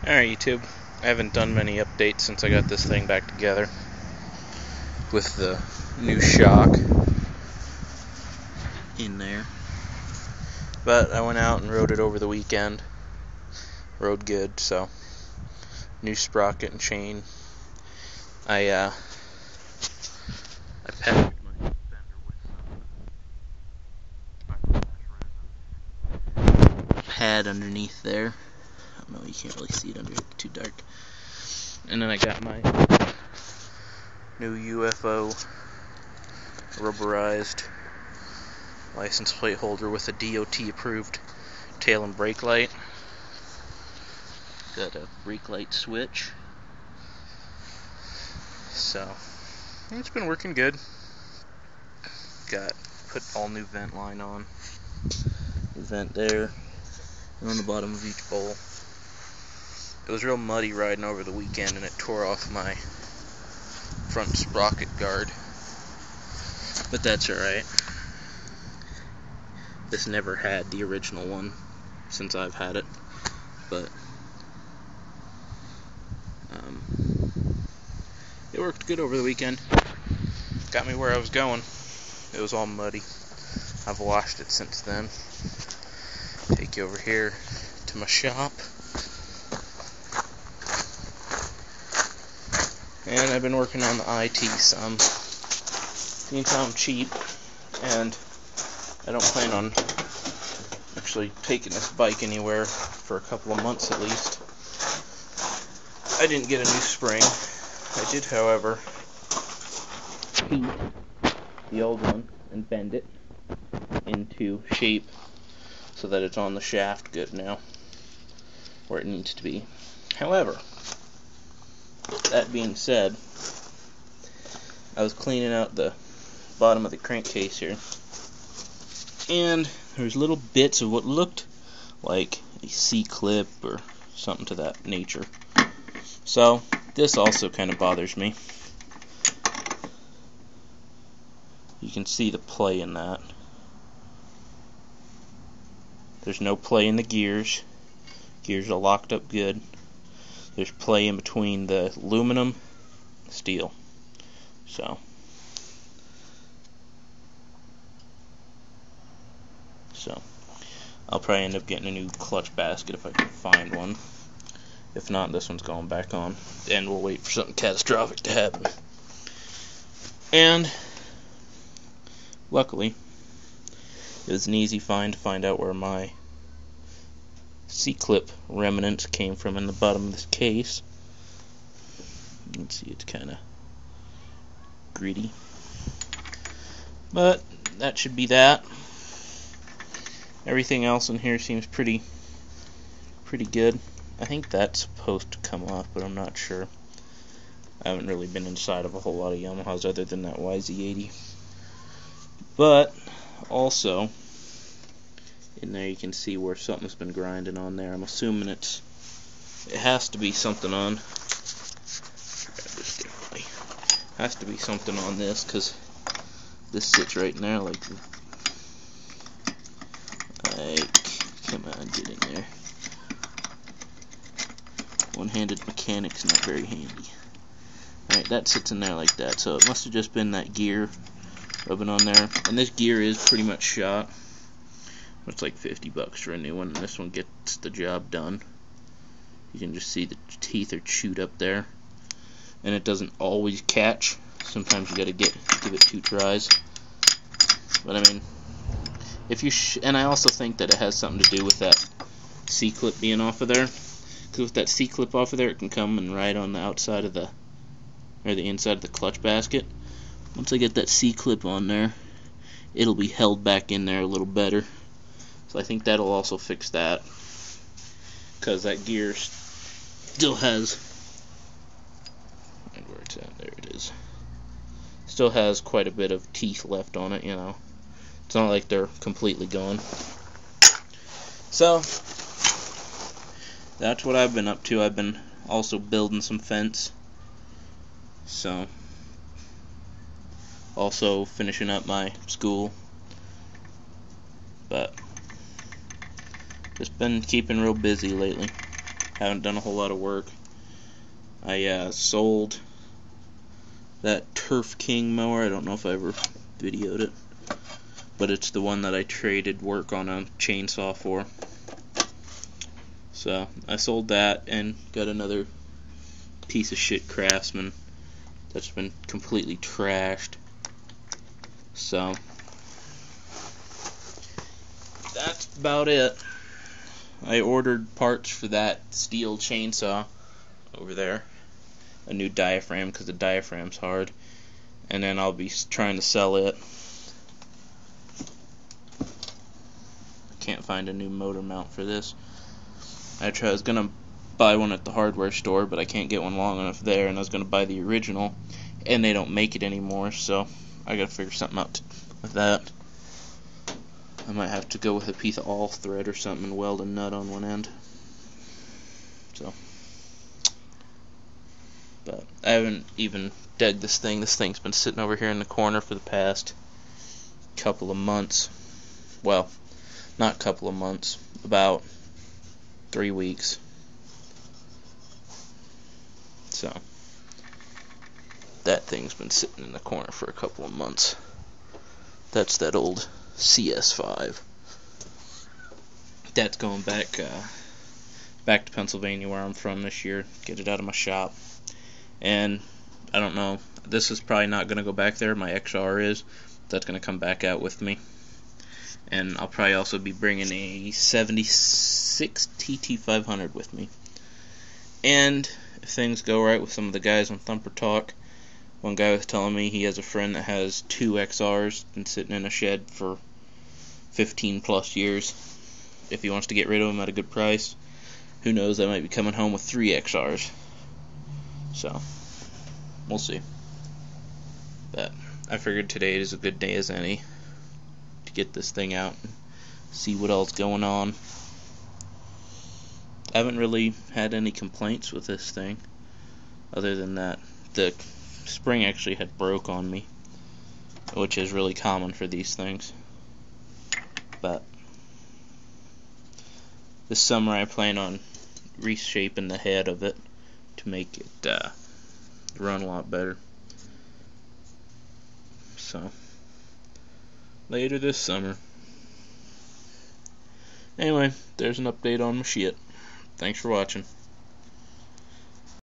Alright, YouTube. I haven't done many updates since I got this thing back together with the new shock in there. But I went out and rode it over the weekend. Rode good, so new sprocket and chain. I patched my fender with some pad underneath there. I don't know, you can't really see it under, it's too dark. And then I got my new UFO rubberized license plate holder with a DOT approved tail and brake light. Got a brake light switch. So it's been working good. Put all new vent line on. New vent there. And on the bottom of each bowl. It was real muddy riding over the weekend and it tore off my front sprocket guard. But that's alright. This never had the original one since I've had it. But it worked good over the weekend. Got me where I was going. It was all muddy. I've washed it since then. Take you over here to my shop. And I've been working on the IT some. Being found cheap, and I don't plan on actually taking this bike anywhere for a couple of months at least. I didn't get a new spring. I did, however, heat the old one and bend it into shape so that it's on the shaft good now, where it needs to be. However, that being said, I was cleaning out the bottom of the crankcase here, and there's little bits of what looked like a C-clip or something to that nature. So this also kind of bothers me. You can see the play in that. There's no play in the gears. Gears are locked up good. There's play in between the aluminum and steel. So I'll probably end up getting a new clutch basket if I can find one. If not, this one's going back on. And we'll wait for something catastrophic to happen. And luckily, it was an easy find to find out where my C-clip remnants came from in the bottom of this case. You can see it's kind of gritty. But that should be that. Everything else in here seems pretty good. I think that's supposed to come off, but I'm not sure. I haven't really been inside of a whole lot of Yamahas other than that YZ80. But also, in there you can see where something's been grinding on there. I'm assuming it has to be something on. Grab this differently. Has to be something on this, because this sits right in there like, come on, get in there. One-handed mechanic's not very handy. Alright, that sits in there like that, so it must have just been that gear rubbing on there. And this gear is pretty much shot. It's like $50 for a new one, and this one gets the job done. You can just see the teeth are chewed up there, and it doesn't always catch. Sometimes you gotta give it 2 tries. But I mean, if you and I also think that it has something to do with that C-clip being off of there. Because with that C-clip off of there, it can come and ride on the outside of the inside of the clutch basket. Once I get that C-clip on there, it'll be held back in there a little better. So I think that'll also fix that, because that gear still has, and where it's at, there it is, still has quite a bit of teeth left on it, you know. It's not like they're completely gone. So that's what I've been up to. I've been also building some fence, so also finishing up my school, but just been keeping real busy lately. Haven't done a whole lot of work. I sold that Turf King mower. I don't know if I ever videoed it, but it's the one that I traded work on a chainsaw for. So I sold that and got another piece of shit Craftsman that's been completely trashed. So that's about it. I ordered parts for that steel chainsaw over there, a new diaphragm because the diaphragm's hard, and then I'll be trying to sell it. Can't find a new motor mount for this. I was gonna buy one at the hardware store, but I can't get one long enough there, and I was gonna buy the original, and they don't make it anymore, so I gotta figure something out with that. I might have to go with a piece of all thread or something and weld a nut on one end. So, but I haven't even dug this thing. This thing's been sitting over here in the corner for the past couple of months. Well, not couple of months, about 3 weeks. So that thing's been sitting in the corner for a couple of months. That's that old CS5. That's going back to Pennsylvania, where I'm from, this year. Get it out of my shop. And I don't know. This is probably not going to go back there. My XR is. That's going to come back out with me. And I'll probably also be bringing a 76 TT500 with me. And if things go right with some of the guys on Thumper Talk, one guy was telling me he has a friend that has 2 XRs been sitting in a shed for 15 plus years. If he wants to get rid of them at a good price, who knows, I might be coming home with 3 XRs. So, we'll see. But I figured today is a good day as any to get this thing out and see what else going on. I haven't really had any complaints with this thing, other than that the spring actually had broke on me, which is really common for these things. But this summer I plan on reshaping the head of it to make it run a lot better. So later this summer. Anyway, there's an update on my shit. Thanks for watching.